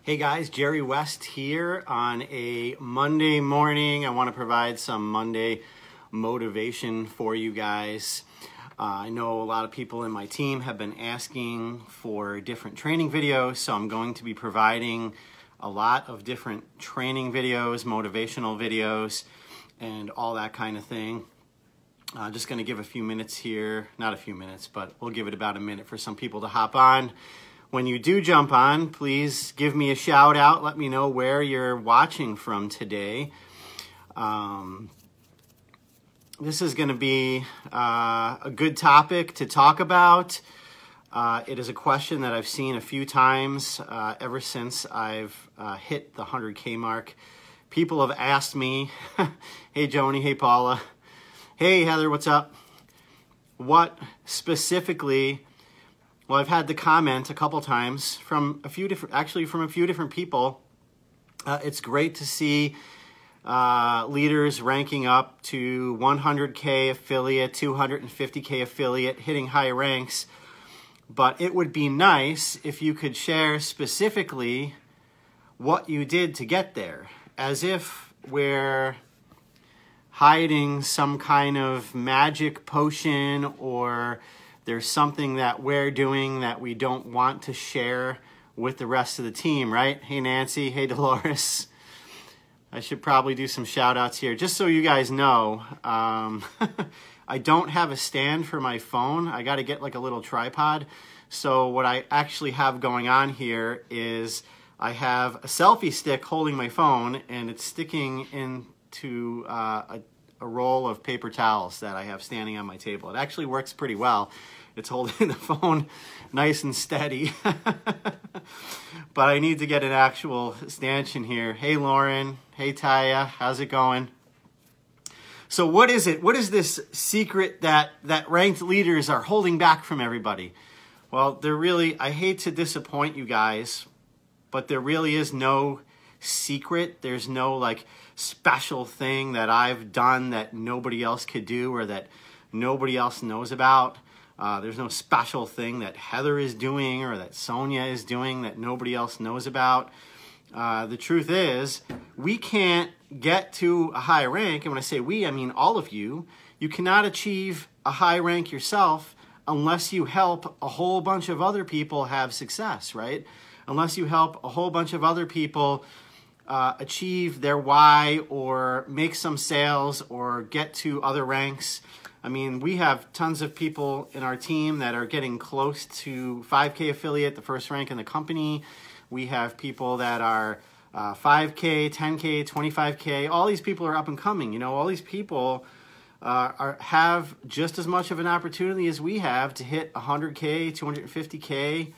Hey guys, Jerry West here on a Monday morning. I want to provide some Monday motivation for you guys. I know a lot of people in my team have been asking for different training videos, so I'm going to be providing a lot of different training videos, motivational videos, and all that kind of thing. Just going to give a few minutes here, not a few minutes, but we'll give it about a minute for some people to hop on. When you do jump on, please give me a shout out. Let me know where you're watching from today. This is going to be a good topic to talk about. It is a question that I've seen a few times ever since I've hit the 100K mark. People have asked me, hey Joni, hey Paula, hey Heather, what's up? What specifically... Well, I've had the comment a couple times from a few different people. It's great to see leaders ranking up to 100K affiliate, 250K affiliate, hitting high ranks. But it would be nice if you could share specifically what you did to get there, as if we're hiding some kind of magic potion, or there's something that we're doing that we don't want to share with the rest of the team, right? Hey, Nancy. Hey, Dolores. I should probably do some shout outs here. Just so you guys know, I don't have a stand for my phone. I got to get like a little tripod. So what I actually have going on here is I have a selfie stick holding my phone, and it's sticking into a roll of paper towels that I have standing on my table. It actually works pretty well. It's holding the phone nice and steady. But I need to get an actual stanchion here. Hey Lauren, hey Taya, how's it going? So what is it? What is this secret that ranked leaders are holding back from everybody? Well, I hate to disappoint you guys, but there really is no secret. There's no like special thing that I've done that nobody else could do or that nobody else knows about. There's no special thing that Heather is doing or that Sonia is doing that nobody else knows about. The truth is, we can't get to a high rank, and when I say we, I mean all of you. You cannot achieve a high rank yourself unless you help a whole bunch of other people have success, right? Unless you help a whole bunch of other people achieve their why or make some sales or get to other ranks. I mean, we have tons of people in our team that are getting close to 5K affiliate, the first rank in the company. We have people that are 5K, 10K, 25K. All these people are up and coming. You know, all these people have just as much of an opportunity as we have to hit 100K, 250K,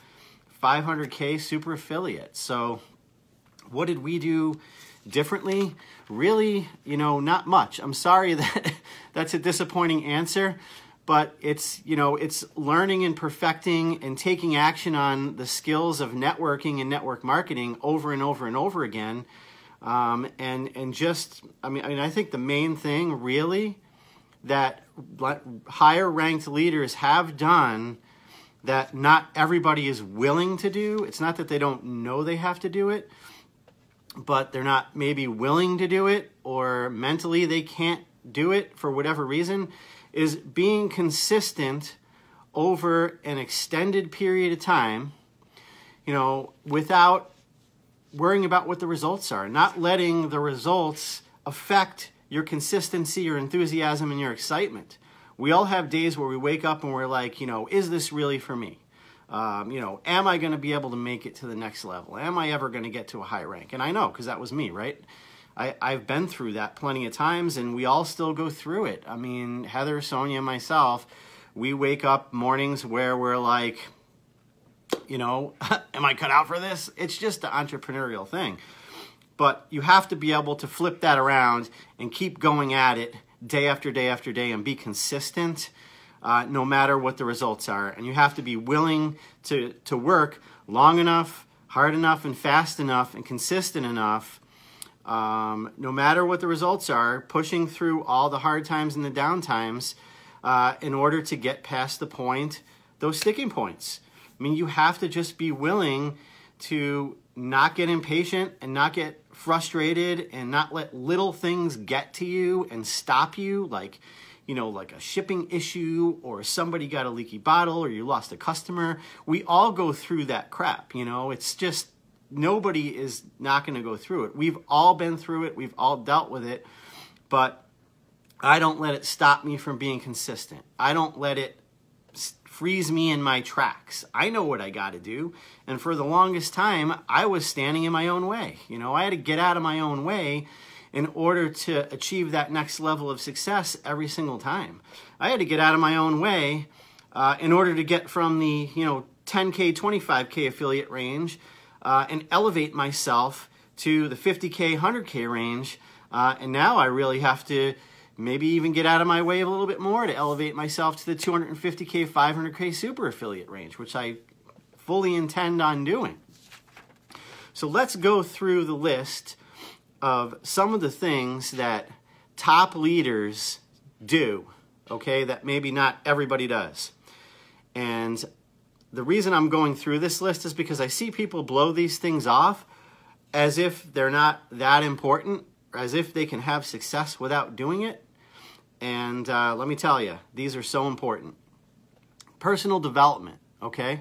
500K super affiliate. So what did we do differently? Really, not much. I'm sorry that that's a disappointing answer, but it's learning and perfecting and taking action on the skills of networking and network marketing over and over and over again. I think the main thing really that higher ranked leaders have done that not everybody is willing to do. It's not that they don't know they have to do it, but they're not maybe willing to do it, or mentally they can't do it for whatever reason, is being consistent over an extended period of time, without worrying about what the results are, not letting the results affect your consistency, your enthusiasm, and your excitement. We all have days where we wake up and we're like, is this really for me? Am I going to be able to make it to the next level? Am I ever going to get to a high rank? And I know, because that was me, right? I've been through that plenty of times, and we all still go through it. I mean, Heather, Sonia, and myself, we wake up mornings where we're like, am I cut out for this? It's just the entrepreneurial thing. But you have to be able to flip that around and keep going at it day after day after day and be consistent. No matter what the results are. And you have to be willing to work long enough, hard enough, and fast enough, and consistent enough, no matter what the results are, pushing through all the hard times and the down times in order to get past the point, those sticking points. I mean, you have to just be willing to not get impatient and not get frustrated and not let little things get to you and stop you, like, you know, like a shipping issue or somebody got a leaky bottle or you lost a customer. We all go through that crap, you know. It's just nobody is not going to go through it. We've all been through it. We've all dealt with it. But I don't let it stop me from being consistent. I don't let it freeze me in my tracks. I know what I got to do. And for the longest time, I was standing in my own way. You know, I had to get out of my own way in order to achieve that next level of success every single time. I had to get out of my own way in order to get from the, you know, 10K, 25K affiliate range and elevate myself to the 50K, 100K range. And now I really have to maybe even get out of my way a little bit more to elevate myself to the 250K, 500K super affiliate range, which I fully intend on doing. So let's go through the list of some of the things that top leaders do, okay, that maybe not everybody does. And the reason I'm going through this list is because I see people blow these things off as if they're not that important, as if they can have success without doing it. And let me tell you, these are so important. Personal development, okay?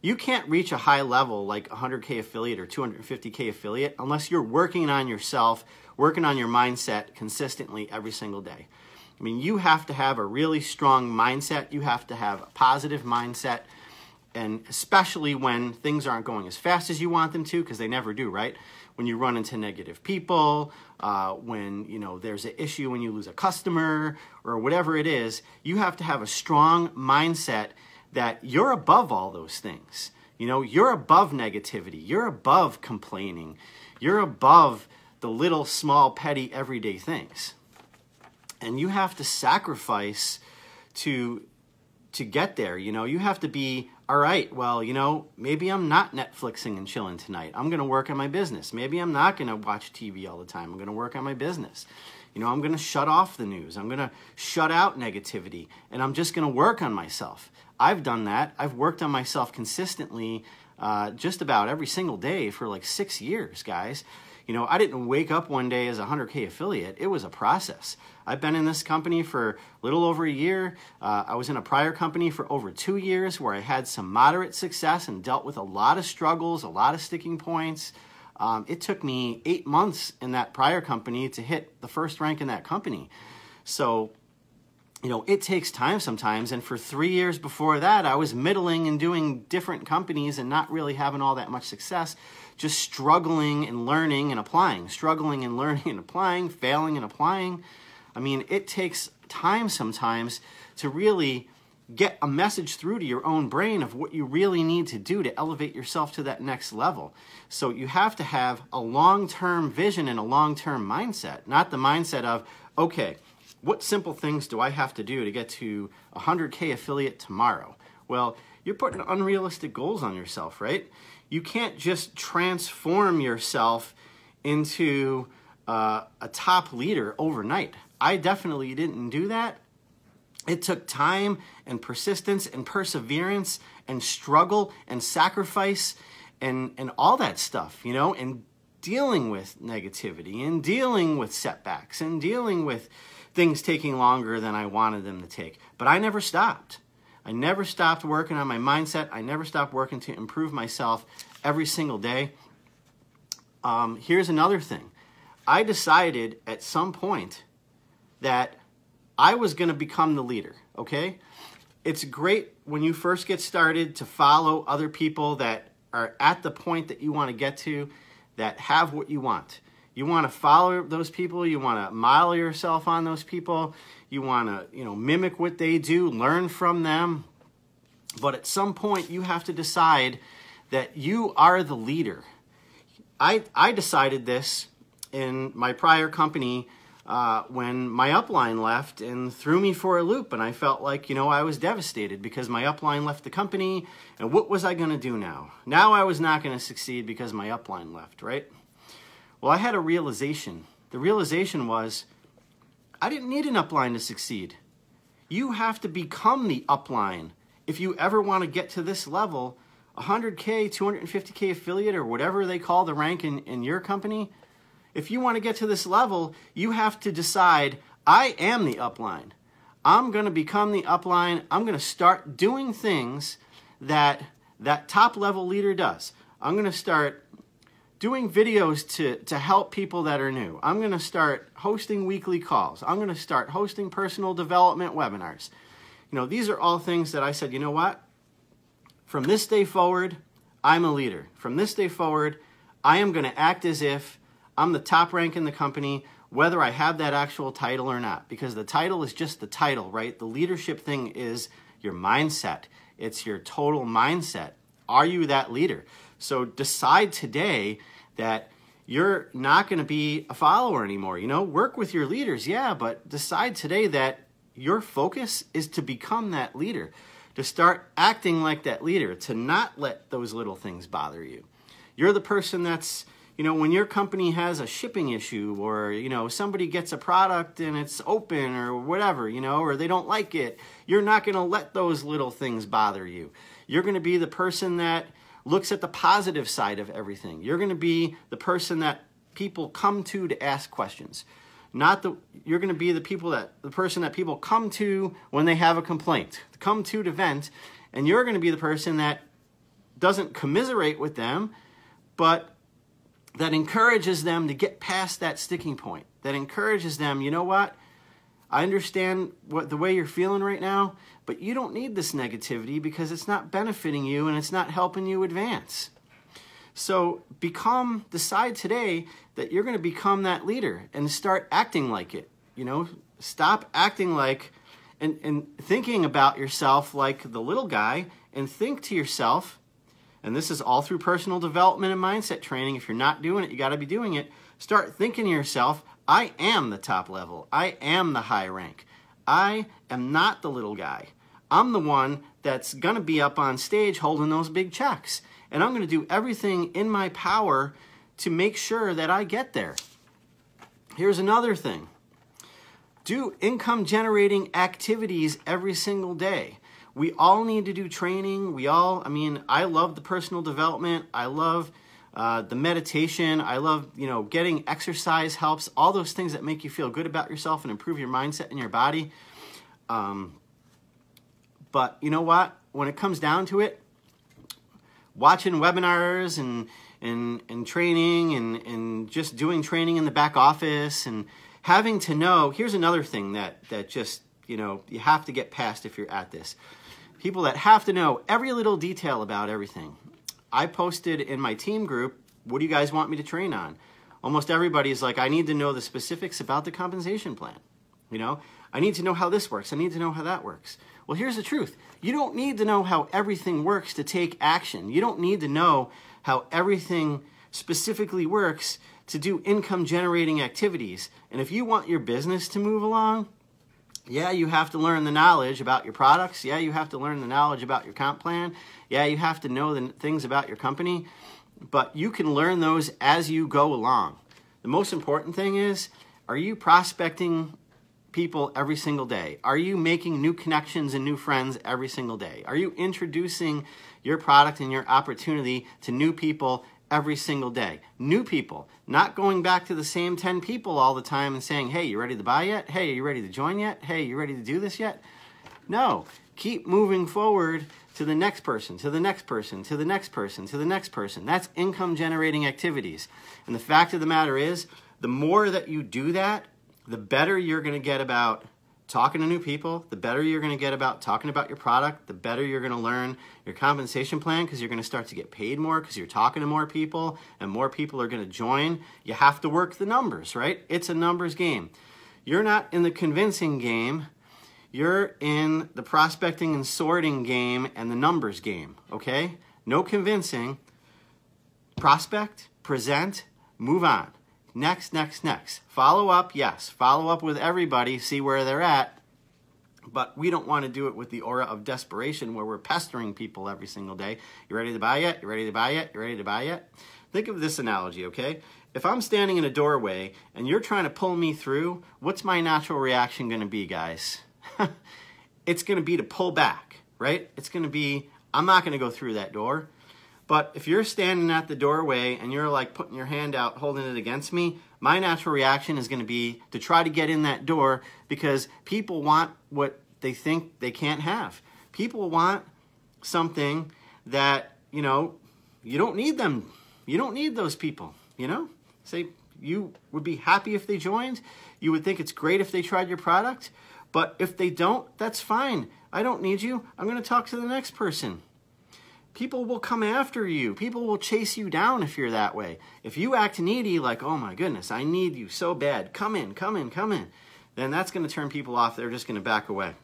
You can't reach a high level like 100K affiliate or 250K affiliate unless you're working on yourself, working on your mindset consistently every single day. I mean, you have to have a really strong mindset. You have to have a positive mindset. And especially when things aren't going as fast as you want them to, because they never do, right? When you run into negative people, when, you know, there's an issue when you lose a customer or whatever it is, you have to have a strong mindset that you're above all those things. You know, you're above negativity. You're above complaining. You're above the little, small, petty, everyday things. And you have to sacrifice to get there. You know, you have to be, all right, well, you know, maybe I'm not Netflixing and chilling tonight. I'm going to work on my business. Maybe I'm not going to watch TV all the time. I'm going to work on my business. You know, I'm going to shut off the news. I'm going to shut out negativity. And I'm just going to work on myself. I've done that. I've worked on myself consistently just about every single day for like 6 years, guys. You know, I didn't wake up one day as a 100K affiliate. It was a process. I've been in this company for a little over a year. I was in a prior company for over 2 years where I had some moderate success and dealt with a lot of struggles, a lot of sticking points. It took me 8 months in that prior company to hit the first rank in that company. So, you know, it takes time sometimes. And for 3 years before that, I was middling and doing different companies and not really having all that much success, just struggling and learning and applying, struggling and learning and applying, failing and applying. I mean, it takes time sometimes to really get a message through to your own brain of what you really need to do to elevate yourself to that next level. So you have to have a long-term vision and a long-term mindset, not the mindset of, okay, what simple things do I have to do to get to 100K affiliate tomorrow? Well, you're putting unrealistic goals on yourself, right? You can't just transform yourself into a top leader overnight. I definitely didn't do that. It took time and persistence and perseverance and struggle and sacrifice and all that stuff, you know, and dealing with negativity and dealing with setbacks and dealing with things taking longer than I wanted them to take. But I never stopped. I never stopped working on my mindset. I never stopped working to improve myself every single day. Here's another thing. I decided at some point that I was going to become the leader, okay? It's great when you first get started to follow other people that are at the point that you want to get to, that have what you want. You want to follow those people. You want to model yourself on those people. You want to, you know, mimic what they do, learn from them. But at some point, you have to decide that you are the leader. I decided this in my prior company when my upline left and threw me for a loop, and I felt like, you know, I was devastated because my upline left the company, and what was I going to do now? Now I was not going to succeed because my upline left, right? Well, I had a realization. The realization was I didn't need an upline to succeed. You have to become the upline. If you ever want to get to this level 100K, 250K affiliate, or whatever they call the rank in your company, if you want to get to this level, you have to decide, I am the upline. I'm going to become the upline. I'm going to start doing things that top level leader does. I'm going to start doing videos to help people that are new. I'm going to start hosting weekly calls. I'm going to start hosting personal development webinars. You know, these are all things that I said, you know what? From this day forward, I'm a leader. From this day forward, I am going to act as if I'm the top rank in the company, whether I have that actual title or not, because the title is just the title, right? The leadership thing is your mindset. It's your total mindset. Are you that leader? So decide today that you're not going to be a follower anymore. You know, work with your leaders, yeah, but decide today that your focus is to become that leader, to start acting like that leader, to not let those little things bother you. You're the person that's, you know, when your company has a shipping issue, or, you know, somebody gets a product and it's open or whatever, you know, or they don't like it, you're not going to let those little things bother you. You're going to be the person that looks at the positive side of everything. You're going to be the person that people come to ask questions. You're going to be the person that people come to when they have a complaint, come to vent, and you're going to be the person that doesn't commiserate with them, but that encourages them to get past that sticking point, that encourages them, you know what, I understand the way you're feeling right now, but you don't need this negativity because it's not benefiting you and it's not helping you advance. So decide today that you're going to become that leader and start acting like it. You know, stop acting like and thinking about yourself like the little guy, and think to yourself, and this is all through personal development and mindset training. If you're not doing it, you got to be doing it. Start thinking to yourself, I am the top level. I am the high rank. I am not the little guy. I'm the one that's going to be up on stage holding those big checks. And I'm going to do everything in my power to make sure that I get there. Here's another thing. Do income generating activities every single day. We all need to do training. I love the personal development. I love the meditation. I love, getting exercise helps, all those things that make you feel good about yourself and improve your mindset and your body. But you know what? When it comes down to it, watching webinars and training and just doing training in the back office and having to know, here's another thing that just, you have to get past if you're at this. People that have to know every little detail about everything. I posted in my team group, what do you guys want me to train on? Almost everybody's like, I need to know the specifics about the compensation plan. I need to know how this works. I need to know how that works. Well, here's the truth. You don't need to know how everything works to take action. You don't need to know how everything specifically works to do income generating activities. And if you want your business to move along, yeah, you have to learn the knowledge about your products. Yeah, you have to learn the knowledge about your comp plan. Yeah, you have to know the things about your company. But you can learn those as you go along. The most important thing is, are you prospecting people every single day? Are you making new connections and new friends every single day? Are you introducing your product and your opportunity to new people every single day? New people, not going back to the same 10 people all the time and saying, hey, you ready to buy yet? Hey, are you ready to join yet? Hey, you ready to do this yet? No, keep moving forward to the next person, to the next person, to the next person, to the next person. That's income generating activities. And the fact of the matter is, the more that you do that, the better you're going to get about talking to new people, the better you're going to get about talking about your product, the better you're going to learn your compensation plan, because you're going to start to get paid more because you're talking to more people and more people are going to join. You have to work the numbers, right? It's a numbers game. You're not in the convincing game. You're in the prospecting and sorting game and the numbers game, okay? No convincing. Prospect, present, move on. Next, next, next. Follow up, yes. Follow up with everybody, see where they're at. But we don't want to do it with the aura of desperation where we're pestering people every single day. You ready to buy yet? You ready to buy yet? You ready to buy yet? Think of this analogy, okay? If I'm standing in a doorway and you're trying to pull me through, what's my natural reaction going to be, guys? It's going to be to pull back, right? It's going to be, I'm not going to go through that door. But if you're standing at the doorway and you're like putting your hand out, holding it against me, my natural reaction is going to be to try to get in that door, because people want what they think they can't have. People want something that, you don't need them. You don't need those people, Say you would be happy if they joined. You would think it's great if they tried your product. But if they don't, that's fine. I don't need you. I'm going to talk to the next person. People will come after you. People will chase you down if you're that way. If you act needy, like, oh my goodness, I need you so bad. Come in, come in, come in. Then that's going to turn people off. They're just going to back away.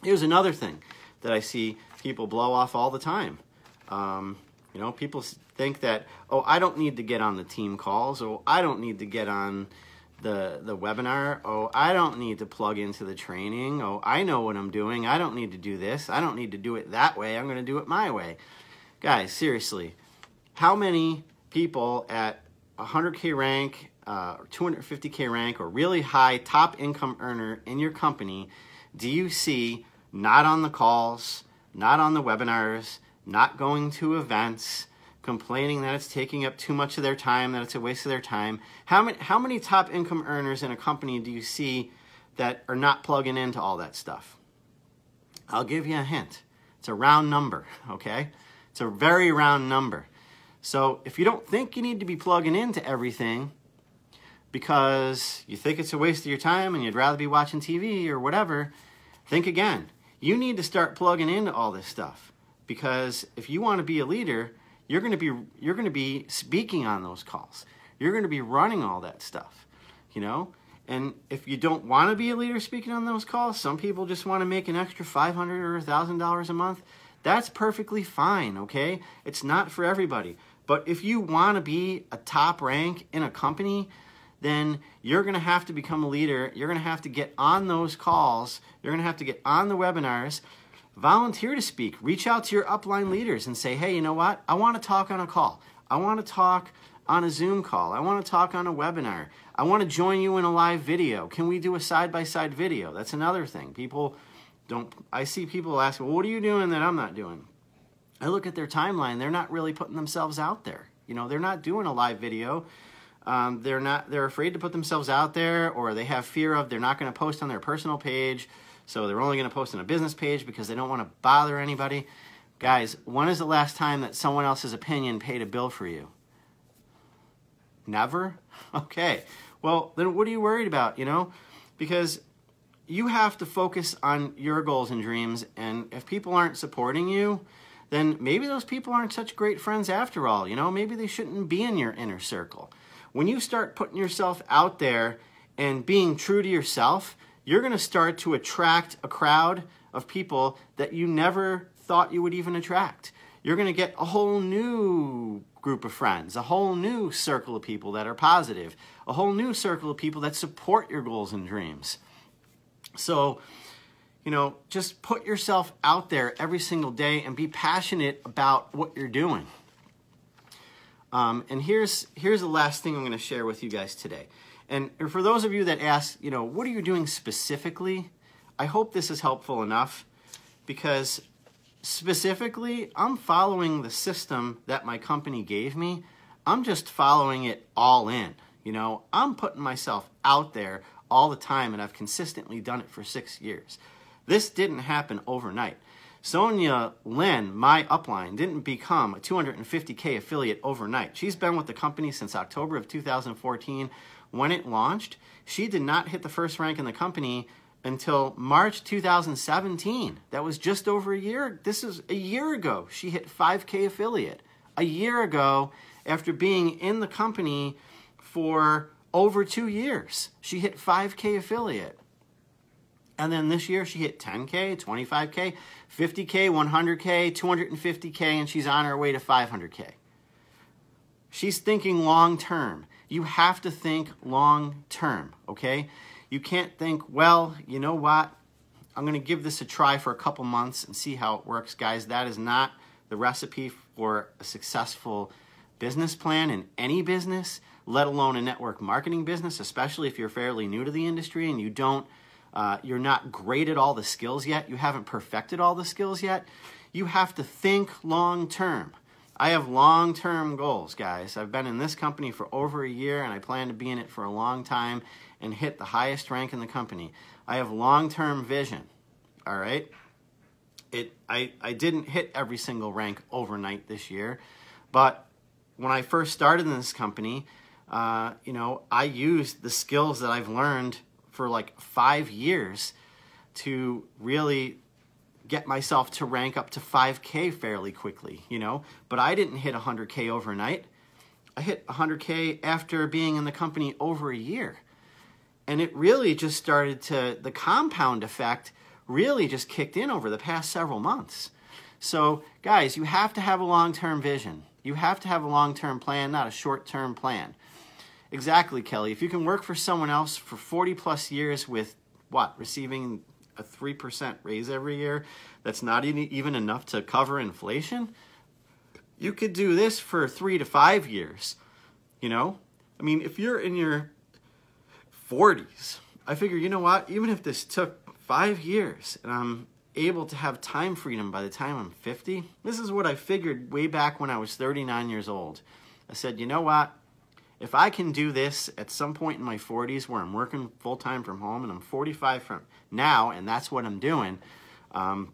Here's another thing that I see people blow off all the time. People think that, oh, I don't need to get on the team calls. Oh, I don't need to get on the webinar. Oh, I don't need to plug into the training. Oh, I know what I'm doing. I don't need to do this. I don't need to do it that way. I'm going to do it my way. Guys, seriously, how many people at 100K rank, 250K rank, or really high top income earner in your company do you see not on the calls, not on the webinars, not going to events, complaining that it's taking up too much of their time, that it's a waste of their time? How many top income earners in a company do you see that are not plugging into all that stuff? I'll give you a hint. It's a round number, okay? It's a very round number. So if you don't think you need to be plugging into everything because you think it's a waste of your time and you'd rather be watching TV or whatever, think again. You need to start plugging into all this stuff, because if you want to be a leader, you're going to be speaking on those calls. You're going to be running all that stuff, And if you don't want to be a leader speaking on those calls, some people just want to make an extra $500 or $1,000 a month. That's perfectly fine, okay? It's not for everybody. But if you want to be a top rank in a company, then you're going to have to become a leader. You're going to have to get on those calls. You're going to have to get on the webinars. Volunteer to speak. Reach out to your upline leaders and say, hey, you know what? I want to talk on a call. I want to talk on a Zoom call. I want to talk on a webinar. I want to join you in a live video. Can we do a side-by-side video? That's another thing. I see people ask, well, what are you doing that I'm not doing? I look at their timeline. They're not really putting themselves out there. They're not doing a live video. They're afraid to put themselves out there, or they have fear of they're not going to post on their personal page. So they're only going to post on a business page because they don't want to bother anybody. Guys, when is the last time that someone else's opinion paid a bill for you? Never? Okay. Well, then what are you worried about, Because you have to focus on your goals and dreams, and if people aren't supporting you, then maybe those people aren't such great friends after all, Maybe they shouldn't be in your inner circle. When you start putting yourself out there and being true to yourself, you're going to start to attract a crowd of people that you never thought you would even attract. You're going to get a whole new group of friends, a whole new circle of people that are positive, a whole new circle of people that support your goals and dreams. So, just put yourself out there every single day and be passionate about what you're doing. And here's the last thing I'm going to share with you guys today. And for those of you that ask, what are you doing specifically? I hope this is helpful enough, because specifically, I'm following the system that my company gave me. I'm just following it all in. I'm putting myself out there all the time, and I've consistently done it for 6 years. This didn't happen overnight. Sonia Lynn, my upline, didn't become a 250K affiliate overnight. She's been with the company since October of 2014. When it launched, she did not hit the first rank in the company until March 2017. That was just over a year. This is a year ago. She hit 5K affiliate. A year ago, after being in the company for over 2 years, she hit 5K affiliate. And then this year she hit 10K, 25K, 50K, 100K, 250K, and she's on her way to 500K. She's thinking long term. You have to think long term, okay? You can't think, well, you know what? I'm going to give this a try for a couple months and see how it works. Guys, that is not the recipe for a successful business plan in any business, let alone a network marketing business, especially if you're fairly new to the industry and you're not great at all the skills yet. You haven't perfected all the skills yet. You have to think long term. I have long-term goals, guys. I've been in this company for over a year, and I plan to be in it for a long time and hit the highest rank in the company. I have long-term vision, all right? I didn't hit every single rank overnight this year, but when I first started in this company, you know, I used the skills that I've learned for like 5 years to really get myself to rank up to 5K fairly quickly, you know. But I didn't hit 100K overnight. I hit 100K after being in the company over a year. And it really just started to, the compound effect really just kicked in over the past several months. So, guys, you have to have a long-term vision. You have to have a long-term plan, not a short-term plan. Exactly, Kelly. If you can work for someone else for 40 plus years with, what, receiving a 3% raise every year, that's not even enough to cover inflation, you could do this for 3 to 5 years, you know? I mean, if you're in your 40s, I figure, you know what, even if this took 5 years and I'm able to have time freedom by the time I'm 50, this is what I figured way back when I was 39 years old. I said, you know what, if I can do this at some point in my 40s where I'm working full-time from home and I'm 45 from now, and that's what I'm doing, you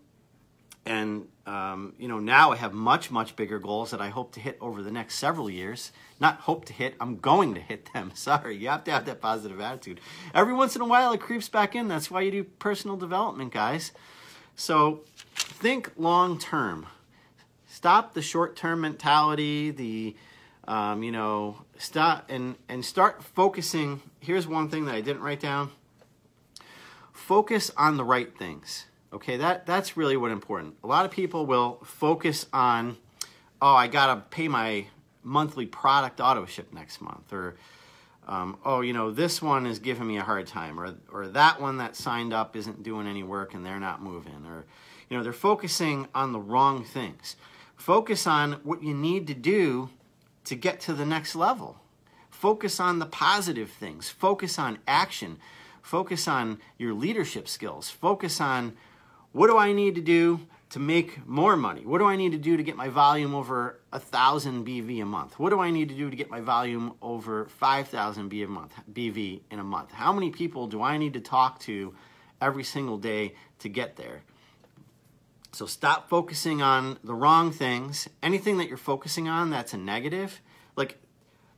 know, now I have much, much bigger goals that I hope to hit over the next several years. Not hope to hit, I'm going to hit them. Sorry, you have to have that positive attitude. Every once in a while it creeps back in. That's why you do personal development, guys. So think long-term. Stop the short-term mentality, the you know, stop and start focusing. Here's one thing that I didn't write down. Focus on the right things. Okay, that's really what's important. A lot of people will focus on, oh, I gotta pay my monthly product auto ship next month, or oh, you know, this one is giving me a hard time, or that one that signed up isn't doing any work and they're not moving, or, you know, they're focusing on the wrong things. Focus on what you need to do to get to the next level. Focus on the positive things. Focus on action. Focus on your leadership skills. Focus on, what do I need to do to make more money? What do I need to do to get my volume over 1,000 BV a month? What do I need to do to get my volume over 5,000 BV in a month? How many people do I need to talk to every single day to get there? So stop focusing on the wrong things. Anything that you're focusing on that's a negative, like,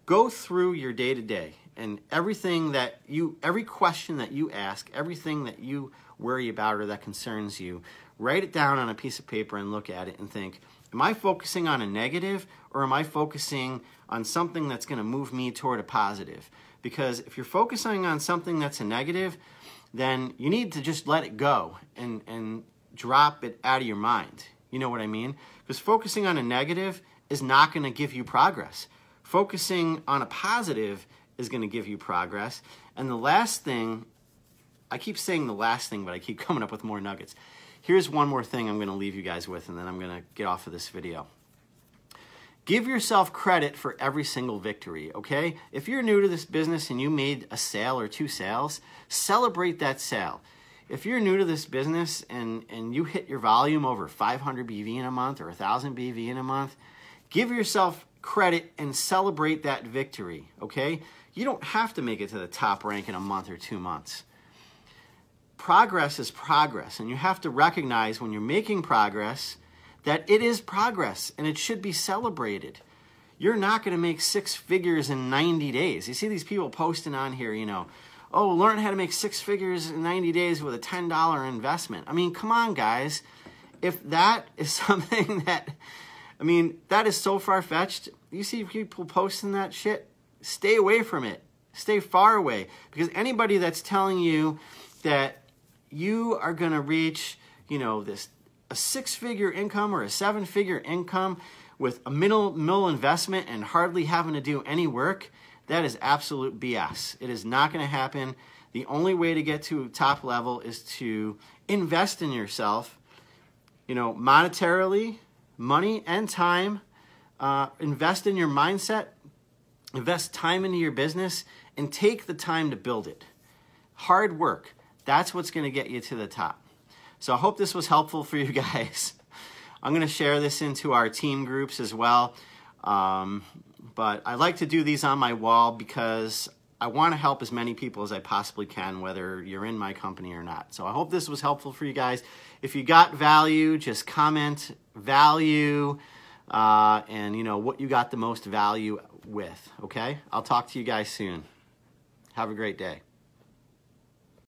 go through your day-to-day and everything that every question that you ask, everything that you worry about or that concerns you, write it down on a piece of paper and look at it and think, am I focusing on a negative, or am I focusing on something that's going to move me toward a positive? Because if you're focusing on something that's a negative, then you need to just let it go and drop it out of your mind. You know what I mean? Because focusing on a negative is not going to give you progress. Focusing on a positive is going to give you progress. And the last thing, I keep saying the last thing, but I keep coming up with more nuggets. Here's one more thing I'm going to leave you guys with, and then I'm going to get off of this video. Give yourself credit for every single victory, okay? If you're new to this business and you made a sale or 2 sales, celebrate that sale. If you're new to this business and you hit your volume over 500 BV in a month or 1,000 BV in a month, give yourself credit and celebrate that victory, okay? You don't have to make it to the top rank in a month or 2 months. Progress is progress, and you have to recognize when you're making progress that it is progress and it should be celebrated. You're not going to make 6 figures in 90 days. You see these people posting on here, you know, oh, learn how to make 6 figures in 90 days with a $10 investment. I mean, come on, guys. If that is something that, I mean, that is so far-fetched. You see people posting that shit, stay away from it. Stay far away. Because anybody that's telling you that you are going to reach, you know, a 6-figure income or a 7-figure income with a minimal investment and hardly having to do any work, that is absolute BS. It is not going to happen. The only way to get to top level is to invest in yourself, you know, monetarily, money and time. Invest in your mindset, invest time into your business, and take the time to build it. Hard work. That's what's going to get you to the top. So I hope this was helpful for you guys. I'm going to share this into our team groups as well. But I like to do these on my wall because I want to help as many people as I possibly can, whether you're in my company or not. So I hope this was helpful for you guys. If you got value, just comment value and, you know, what you got the most value with, okay? I'll talk to you guys soon. Have a great day.